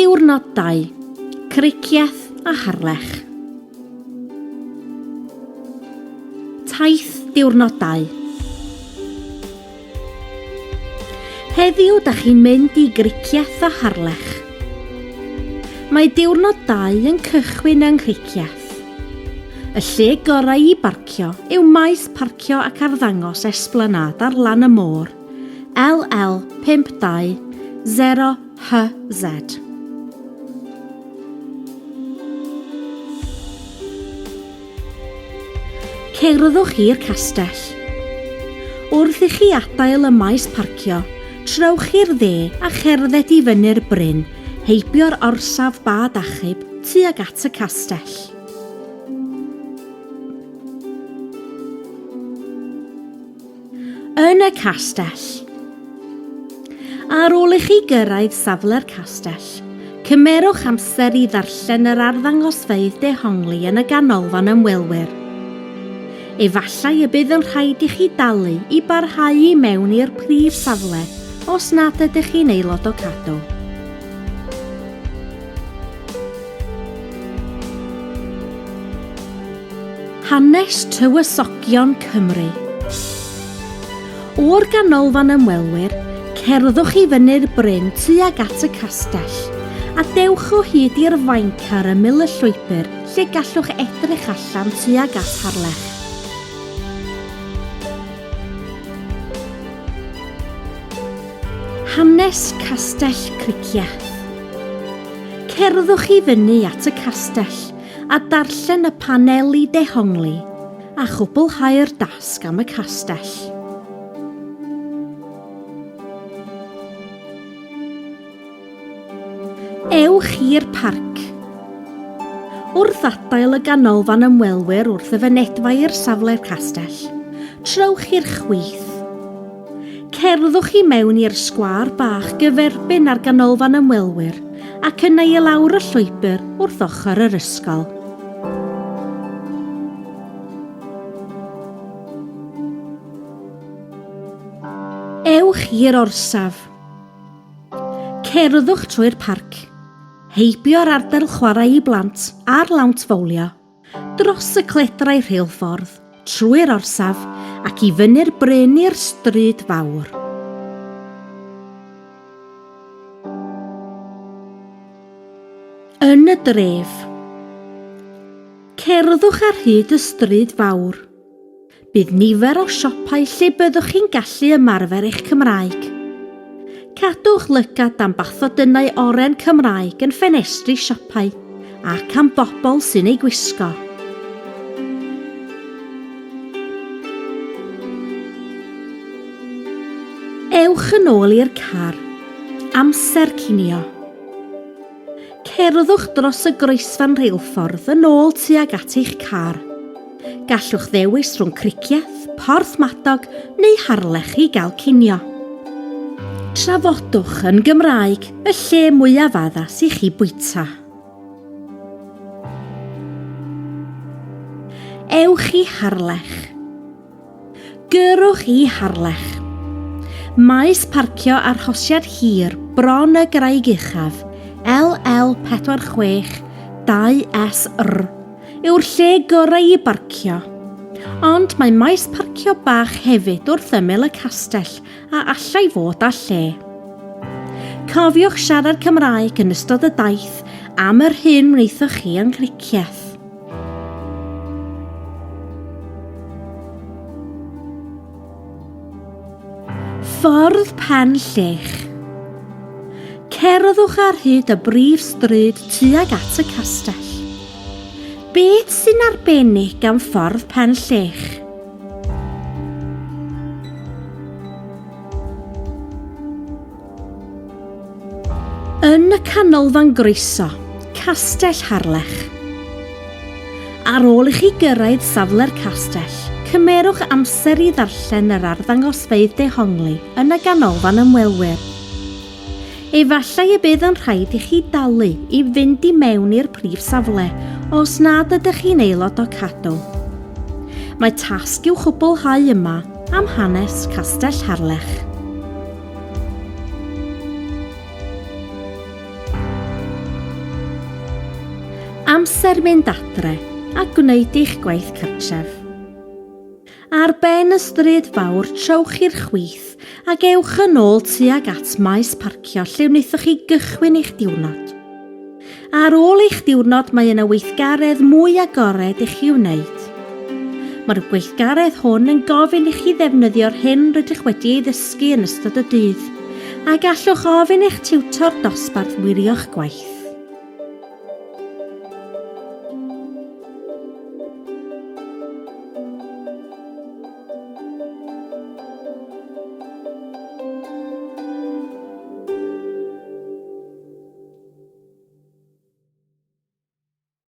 Diwrnod 2. Criciaeth a harlech. Taith diwrnod 2. Heddiw dach chi'n mynd i griciaeth a harlech. Mae diwrnod 2 yn cychwyn yng Nghriciaeth. Y lle gorau i barcio yw maes parcio ac arddangos Esplanad ar lan y môr LL 520HZ. Cerddwch i'r castell. Wrth i chi adael y maes parcio, trewch i'r dde a cherdded i fyny'r bryn, heibio'r orsaf bad achub tuag at y castell. Yn y castell. Ar ôl i chi gyrraedd safle'r castell, cymerwch amser i ddarllen yr arddangosfeydd dehongli yn y ganolfan ymwelwyr. Efallai y bydd yn rhaid i chi dalu i barhau i mewn i'r prif safle os nad ydych chi'n aelod o cadw. Hanes Tywysogion Cymru. O'r ganolfan ymwelwyr, cerddwch i fyny'r bryn tuag at y castell a dewch o hyd i'r fainc ar ymyl y llwybr lle gallwch edrych allan tuag at harlech. Hanes Castell Criciaeth. Cerddwch i fyny at y castell a darllen y paneli dehongli a chwblhau'r dasg am y castell. Ewch i'r parc. Wrth adael y ganolfan ymwelwyr wrth y fynedfa i'r safle'r castell, trewch i'r chwith. Cerddwch i mewn i'r sgwâr bach gyferbyn ar ganolfan ymwelwyr ac yna i lawr y llwybr wrth ochr yr ysgol. Ewch i'r orsaf. Cerddwch trwy'r parc. Heibio'r ardal chwarae i blant a'r lawnt fowlio, dros y cledrau rheilffordd, trwy'r orsaf ac i fyny'r bryn i'r stryd fawr. Yn y dref. Cerddwch ar hyd y stryd fawr. Bydd nifer o siopau lle byddwch chi'n gallu ymarfer eich Cymraeg. Cadwch lygad am bathodynau oren Cymraeg yn ffenestri siopau ac am bobl sy'n ei gwisgo. Ewch yn ôl i'r car. Amser cinio. Cerddwch dros y groesfan rheilffordd yn ôl tuag at eich car. Gallwch ddewis rhwng Criciaeth, Porthmadog neu Harlech i gael cinio. Trafodwch yn Gymraeg y lle mwyaf addas i chi bwyta. Ewch i Harlech. Gyrwch i Harlech. Maes parcio arhosiad hir bron y graig uchaf LL 462SR yw'r lle gorau i barcio, ond mae maes parcio bach hefyd wrth ymyl y castell a allai fod â lle. Cofiwch siarad Cymraeg yn ystod y daith am yr hyn wnaethoch chi yn Criciaeth. Ffordd Pen Llech. Cerddwch ar hyd y brif stryd tuag at y castell. Beth sy'n arbennig am ffordd Pen Llech? Yn y canolfan groeso, Castell Harlech. Ar ôl i chi gyrraedd safle'r castell, cymerwch amser i ddarllen yr arddangosfeydd dehongli yn y ganolfan ymwelwyr. Efallai y bydd yn rhaid i chi dalu i fynd i mewn i'r prif safle os nad ydych chi'n aelod o cadw. Mae tasg i'w chwblhau yma am hanes Castell Harlech. amser mynd adre a gwneud eich gwaith cartref. Ar ben y stryd fawr trowch i'r chwith ac ewch yn ôl tuag at maes parcio lle wnaethoch chi gychwyn eich diwrnod. Ar ôl eich diwrnod mae yna weithgaredd mwy agored i chi wneud. Mae'r gweithgaredd hwn yn gofyn i chi ddefnyddio'r hyn rydych wedi ei ddysgu yn ystod y dydd, a gallwch ofyn eich tiwtor dosbarth wirio'ch gwaith.